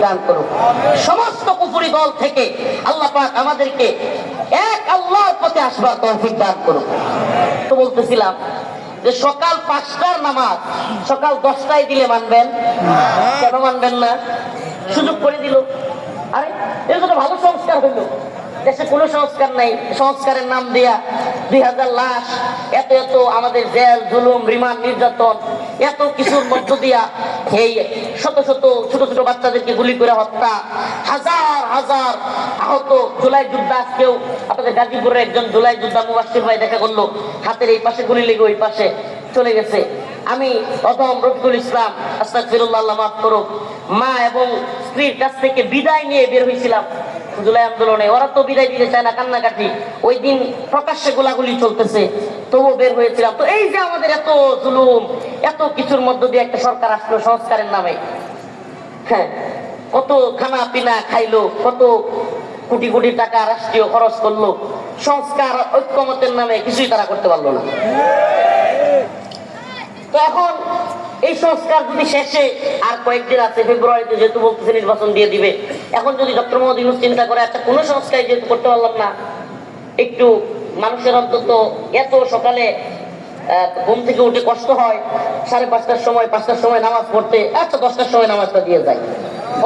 দান করুক। সমস্ত কুফরি দল থেকে আল্লাহ পাক আমাদেরকে এক আল্লাহর পথে আসবার তৌফিক দান করুক। তো বলতেছিলাম যে সকাল 5টার নামাজ সকাল 10টায় দিলে মানবেন? কেন মানবেন না? সুযোগ করে দিল। আরে এটা তো ভালো সংস্কার হইলো। দেশে কোনো সংস্কার নাই, সংস্কারের নাম দিয়া 2000 লাশ, এত এত আমাদের জেল জুলুম রিমান্ড নির্যাতন, এত কিছুর মধ্য দিয়া এই শত শত ছোট ছোট বাচ্চাদেরকে গুলি করে হত্যা, হাজার হাজার আহত। জুলাই যোদ্ধা আজকেও আপনাদের গাজীপুরের একজন জুলাই যোদ্ধা মুবাশশির ভাই দেখা করলো, হাতের এই পাশে গুলি লেগে ওই পাশে চলে গেছে। আমি প্রথম রফিকুল ইসলাম, আস্তাগফিরুল্লাহ, আল্লাহ মাফ করুক, মা এবং স্ত্রীর কাছ থেকে বিদায় নিয়ে বের হয়েছিলাম জুলাই আন্দোলনে। ওরা তো বিদায় দিতে চায় না, কান্নাকাটি। ওই দিন প্রকাশ্যে গোলাগুলি চলতেছে, তবুও বের হয়েছিলাম। তো এই যে আমাদের এত জুলুম, এত কিছুর মধ্য দিয়ে একটা সরকার আসলো সংস্কারের নামে। হ্যাঁ, কত খানা পিনা খাইলো, কত কোটি কোটি টাকা রাষ্ট্রীয় খরচ করলো, সংস্কার ঐক্যমতের নামে কিছুই তারা করতে পারলো না। তো এখন এই সংস্কার যদি শেষে আর কয়েকদিন আছে, ফেব্রুয়ারিতে যেহেতু বলতেছে নির্বাচন দিয়ে দিবে, এখন যদি ডক্টর মোহাম্মদ ইউনূস চিন্তা করে আচ্ছা কোনো সংস্কার যেহেতু করতে পারলাম না, একটু মানুষের অন্তত এত সকালে ঘুম থেকে উঠে কষ্ট হয়, 5:30টার সময় 5টার সময় নামাজ পড়তে, আচ্ছা 10টার সময় নামাজটা দিয়ে যায়,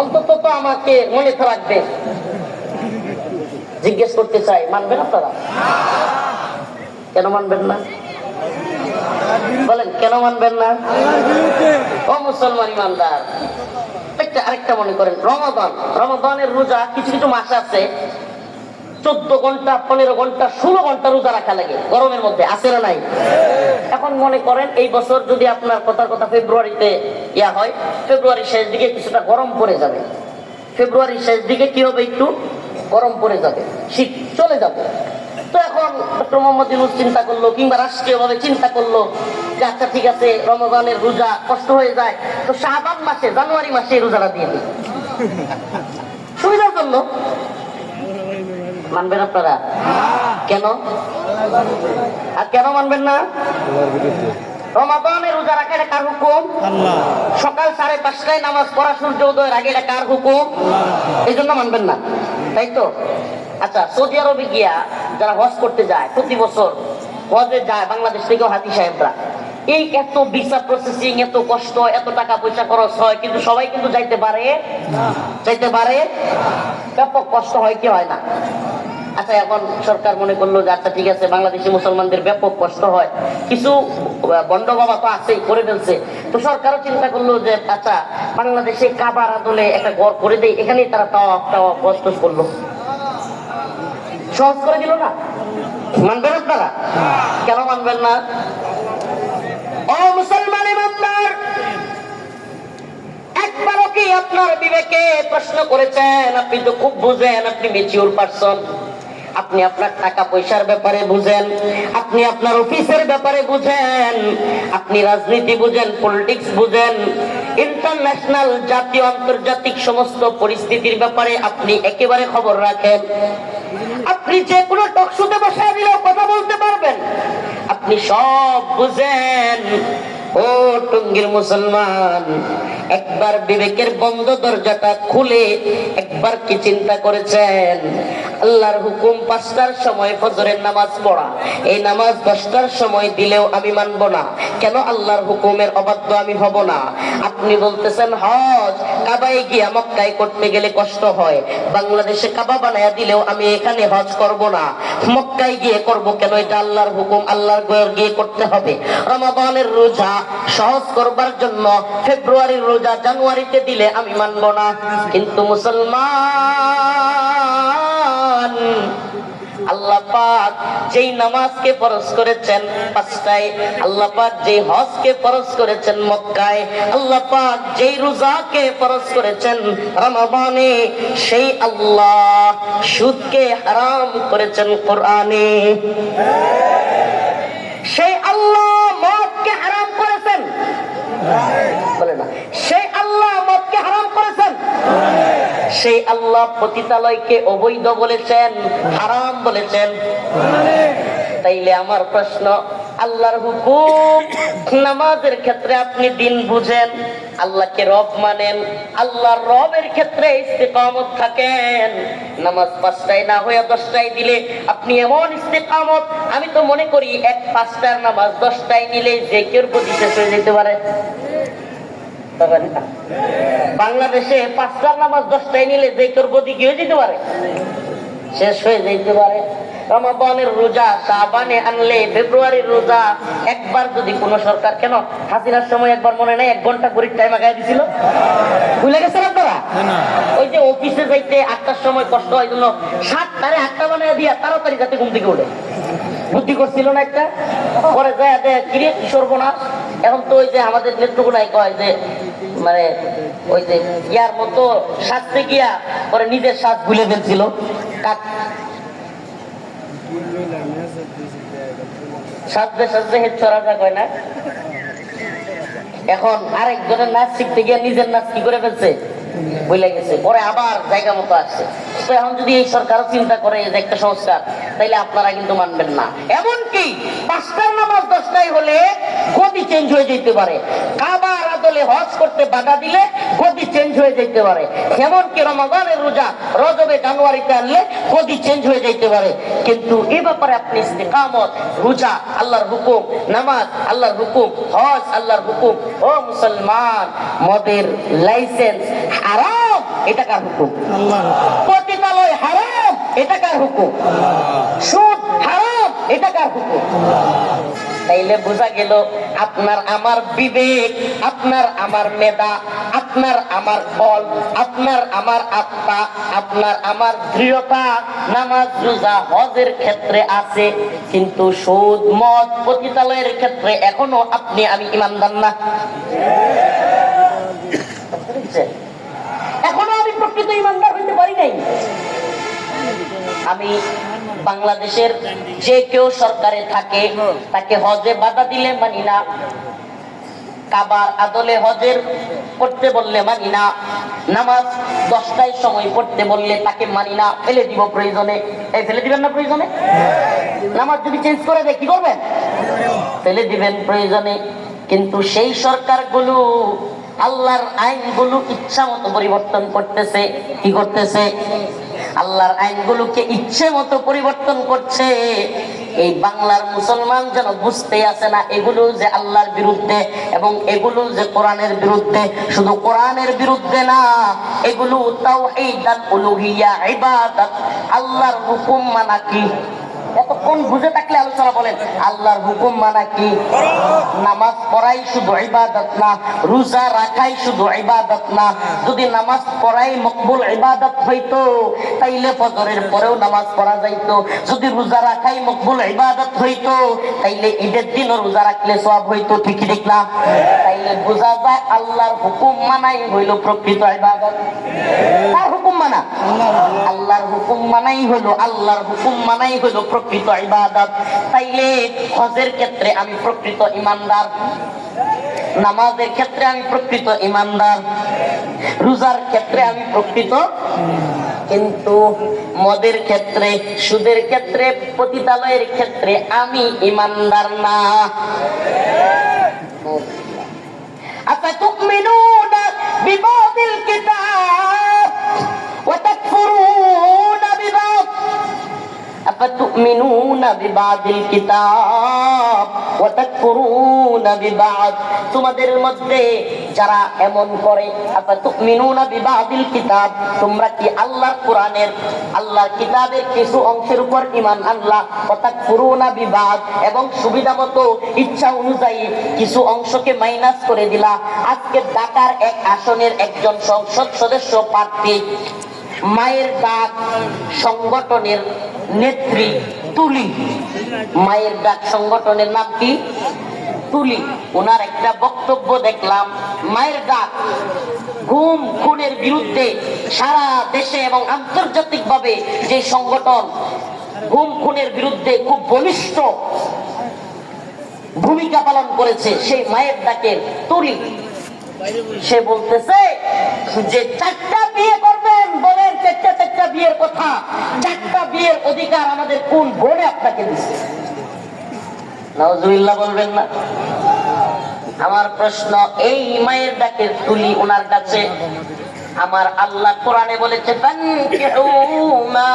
অন্তত তো আমাকে মনে রাখবে। জিজ্ঞেস করতে চাই, মানবেন আপনারা? কেন মানবেন না বলেন? কেন মানবেন না? ও মুসলমান ইমানদার, আরেকটা মনে করেন, রমাদানের রোজা কিছু কিছু মাস আছে 14 ঘন্টা 15 ঘন্টা 16 ঘন্টা রোজা রাখা লাগে গরমের মধ্যে, আছে না নাই? এখন মনে করেন এই বছর যদি আপনার কথার কথা ফেব্রুয়ারিতে হয়, ফেব্রুয়ারির শেষ দিকে কিছুটা গরম পড়ে যাবে, ফেব্রুয়ারির শেষ দিকে কি হবে, একটু গরম পড়ে যাবে, শীত চলে যাবে। তো এখন ডক্টর মোহাম্মদ ইউনূস চিন্তা করলো, কিংবা রাষ্ট্রীয়ভাবে চিন্তা করলো যে আচ্ছা ঠিক আছে, রমজানের রোজা কষ্ট হয়ে যায়, তো শাবান মাসে, জানুয়ারি মাসে রোজাটা দিয়ে দিই, সুবিধার জন্য। মানবেন আপনারা? কেন? আর কেন মানবেন না? রমাদানের রোজা রাখা এটা কার হুকুম? সকাল 5:30টায় নামাজ পড়া সূর্য উদয়ের আগে এটা কার হুকুম? এই জন্য মানবেন না, তাই তো? আচ্ছা, সৌদি আরবে গিয়া যারা হজ করতে যায়, প্রতি বছর হজে যায় বাংলাদেশ থেকেও হাজি সাহেবরা, এই এত ভিসা প্রসেসিং, এত কষ্ট, এত টাকা পয়সা খরচ হয়, কিন্তু সবাই কিন্তু যাইতে পারে? ব্যাপক কষ্ট হয় কি হয় না? আচ্ছা, এখন সরকার মনে করলো যে আচ্ছা ঠিক আছে, বাংলাদেশি মুসলমানদের ব্যাপক কষ্ট হয়, কিছু বন্ড বাবা তো আছেই, করে ফেলছে, তো সরকারও চিন্তা করলো যে আচ্ছা বাংলাদেশে কাবার আদলে একটা ঘর করে দেয়, এখানেই তারা তাওয়াফ করলো, সহজ করে দিল না? মানবেন আপনারা? কেন মানবেন না? ও মুসলমান ইমানদার, একবারও কি আপনার বিবেকে প্রশ্ন করেছেন? আপনি তো খুব বুঝেন, আপনি ম্যাচিউর পারসন, আপনি আপনার টাকা পয়সার ব্যাপারে বুঝেন, আপনি আপনার অফিসের ব্যাপারে বুঝেন, আপনি রাজনীতি বুঝেন, পলিটিক্স বুঝেন, ইন্টারন্যাশনাল, জাতীয় আন্তর্জাতিক সমস্ত পরিস্থিতির ব্যাপারে আপনি একেবারে খবর রাখেন, আপনি যে কোনো টক শোতে বসে দিলেও কথা বলতে পারবেন, আপনি সব বুঝেন। ও টঙ্গীর মুসলমান, একবার বিবেকের বন্ধ দরজাটা খুলে একবার কি চিন্তা করেছেন? আল্লাহর হুকুম 5টার সময় ফজরের নামাজ পড়া, এই নামাজ 10টার সময় দিলেও আমি মানব না। কেন? আল্লাহর হুকুমের অবাধ্য আমি হব না। আপনি বলতেছেন হজ কাবায় গিয়া মক্কায় করতে গেলে কষ্ট হয়, বাংলাদেশে কাবা বানায়া দিলেও আমি এখানে হজ করব না, মক্কায় গিয়ে করব কেন? এটা আল্লাহর হুকুম, আল্লাহর ঘর গিয়ে করতে হবে। রমাদানের রোজা সহজ করবার জন্য ফেব্রুয়ারির রোজা জানুয়ারিতে দিলে আমি মানব না। কিন্তু মুসলমান, আল্লাহ পাক যেই নামাজকে ফরজ করেছেন 5টায়, আল্লাহ পাক যেই হজকে ফরজ করেছেন মক্কায়, আল্লাহ পাক যেই রোজাকে ফরজ করেছেন রমাদানে, সেই আল্লাহ সুদকে হারাম করেছেন কোরআনে, সেই আল্লাহ মদকে হারাম করেছেন, বলে না, সেই আল্লাহ মদকে হারাম করেছেন, সেই আল্লাহ পতিতালয়কে অবৈধ বলেছেন, হারাম বলেছেন। তাইলে আমার প্রশ্ন, আল্লাহর হুকুম নামাজের ক্ষেত্রে আপনি দিন বুঝেন, আল্লাহকে রব মানেন, আল্লাহর রবের ক্ষেত্রে ইস্তেকামত থাকেন। নামাজ 5টায় না হয়ে 10টায় দিলে আপনি এমন ইস্তেকামত, আমি তো মনে করি 5টার নামাজ 10টায় নিলে যে কেউ গতি শেষ হয়ে যেতে পারে। বাংলাদেশে 5টার নামাজ 10টায় নিলে যে কেউ গতি কি হয়ে যেতে পারে, শেষ হয়ে যেতে পারে। রমাদানের রোজা শাবানে আনলে ফেব্রুয়ারির রোজা একবার যদি কোন সরকার, কেন হাসিনার সময় একবার মনে নেই 1 ঘন্টা ঘড়ির টাইম আগায় দিছিল, ভুলে গেছেন আপনারা? ওই যে অফিসে যাইতে 8টার সময় কষ্ট হয় জন্য 7টারে 8টা বানিয়ে দিয়া তাড়াতাড়ি যাতে ঘুম থেকে ওঠে, বুদ্ধি করছিল না একটা। পরে যায় কিরে কি সর্বনাশ। এখন তো ওই যে আমাদের নেত্রকোনায় কয় যে মানে ওই যে ইয়ার মতো সাজতে গিয়া পরে নিজের সাজ ভুলে ফেলছিল। সাজতে সাজতে হেচ্ছরা যা কয় না, এখন আরেকজনের নাচ শিখতে গিয়ে নিজের নাচ কি করে ফেলছে, ভুলে গেছে, পরে আবার জায়গা মতো আসছে। তো এখন যদি এই সরকারও চিন্তা করে যে একটা সংস্কার, তাইলে আপনারা কিন্তু মানবেন না। এমনকি 5টার নামাজ 10টায় হলে গতি চেঞ্জ হয়ে যেতে পারে, কাবার আদলে হজ করতে বাধা দিলে গতি চেঞ্জ হয়ে যেতে পারে, এমনকি রমাদানের রোজা রজবে জানুয়ারিতে আনলে গতি চেঞ্জ হয়ে যেতে পারে। কিন্তু এ ব্যাপারে আপনি ইস্তেকামত, রোজা আল্লাহর হুকুম, নামাজ আল্লাহর হুকুম, হজ আল্লাহর হুকুম। ও মুসলমান, মদের লাইসেন্স হারাম, এটা কার হুকুম? পতিতালয় হারাম, এটা কার হুকুম? সুদ হারাম, এটা কার হুকুম? তাইলে বোঝা গেল আপনার আমার বিবেক, আপনার আমার মেধা, আপনার আমার বল, আপনার আমার আত্মা, আপনার আমার দৃঢ়তা নামাজ রোজা হজের ক্ষেত্রে আছে, কিন্তু সুদ মদ পতিতালয়ের ক্ষেত্রে এখনো আপনি আমি ইমানদার না। এখনো আমি প্রকৃত ইমানদার হইতে পারি নাই। আমি বাংলাদেশের যে কেউ সরকারে থাকে তাকে হজে বাধা দিলে মানি না, কাবার আদলে হজের পড়তে বললে মানি না, নামাজ 10টায় সময় পড়তে বললে তাকে মানি না, ফেলে দিব প্রয়োজনে। এই ফেলে দিবেন না প্রয়োজনে? নামাজ যদি চেঞ্জ করে দেয় কি করবেন? ফেলে দিবেন প্রয়োজনে। কিন্তু সেই সরকারগুলো আল্লাহর আইনগুলো ইচ্ছা মতো পরিবর্তন করতেছে। কি করতেছে? আল্লাহর আইনগুলোকে ইচ্ছে মতো পরিবর্তন করছে। এই বাংলার মুসলমান যেন বুঝতে আসে না এগুলো যে আল্লাহর বিরুদ্ধে এবং এগুলো যে কোরআনের বিরুদ্ধে। শুধু কোরআনের বিরুদ্ধে না, এগুলো তাওহীদ আল উলুহিয়্যা, ইবাদত, আল্লাহর হুকুম মানা কি। এতক্ষণ বুঝে থাকলে আলোচনা বলেন, আল্লাহর হুকুম মানা কি? নামাজ পড়াই শুধু ইবাদত না, রোজা রাখাই শুধু ইবাদত না। যদি নামাজ পড়াই মকবুল ইবাদত হইতো তাইলে ফজরের পরেও নামাজ পড়া যাইতো। যদি রোজা রাখাই মকবুল ইবাদত হইতো তাইলে ঈদের দিনও রোজা রাখলে সওয়াব হইতো। ঠিক ঠিক না? তাইলে বোঝা যায় আল্লাহর হুকুম মানাই হইল প্রকৃত ইবাদত। কার হুকুম মানা? আল্লাহর হুকুম মানাই হলো, আল্লাহর হুকুম মানাই হলো প্রকৃত ইবাদত। তাইলে হজের ক্ষেত্রে আমি প্রকৃত ইমানদার, নামাজের ক্ষেত্রে আমি প্রকৃত ইমানদার, রোজার ক্ষেত্রে আমি প্রকৃত, কিন্তু মদের ক্ষেত্রে, সুদের ক্ষেত্রে, পতিতালয়ের ক্ষেত্রে আমি ইমানদার না। আফাতুমিনুনা বিবাদিল কিতাব ওয়া তাকফুরুনা বিবাদ। আফাতুমিনুনা বিবাদিল কিতাব ওয়া তাকফুরুনা বিবাদ। তোমাদের মধ্যে যারা এমন করে, আফাতুমিনুনা বিবাদিল কিতাব, তোমরা কি আল্লাহর কোরআনের, আল্লাহর কিতাবের কিছু অংশের উপর ঈমান আনলা, ওয়া তাকফুরুনা বিবাদ, এবং সুবিধামতো ইচ্ছা অনুযায়ী কিছু অংশকে মাইনাস করে দিলা। আজকে ঢাকার এক আসনের একজন সংসদ সদস্য প্রার্থী, মায়ের ডাক সংগঠনের নেত্রী তুলি, মায়ের ডাক সংগঠনের নাম কি? তুলি। ওনার একটা বক্তব্য দেখলাম, মায়ের ডাক গুম খুনের বিরুদ্ধে সারা দেশে এবং আন্তর্জাতিকভাবে যে সংগঠন গুম খুনের বিরুদ্ধে খুব বলিষ্ঠ ভূমিকা পালন করেছে, সেই মায়ের ডাকের তুলি, সে বলতেছে যে 4টা বিয়ে করবেন, বলেন 4টা বিয়ের কথা, 4টা বিয়ের অধিকার আমাদের কোন বলে আপনাকে দিচ্ছে? নাউজুবিল্লাহ বলবেন না? আমার প্রশ্ন, এই মায়ের ডাকের তুলি ওনার কাছে। আমার আল্লাহ কোরআনে বলেছে, ফানকিহু মা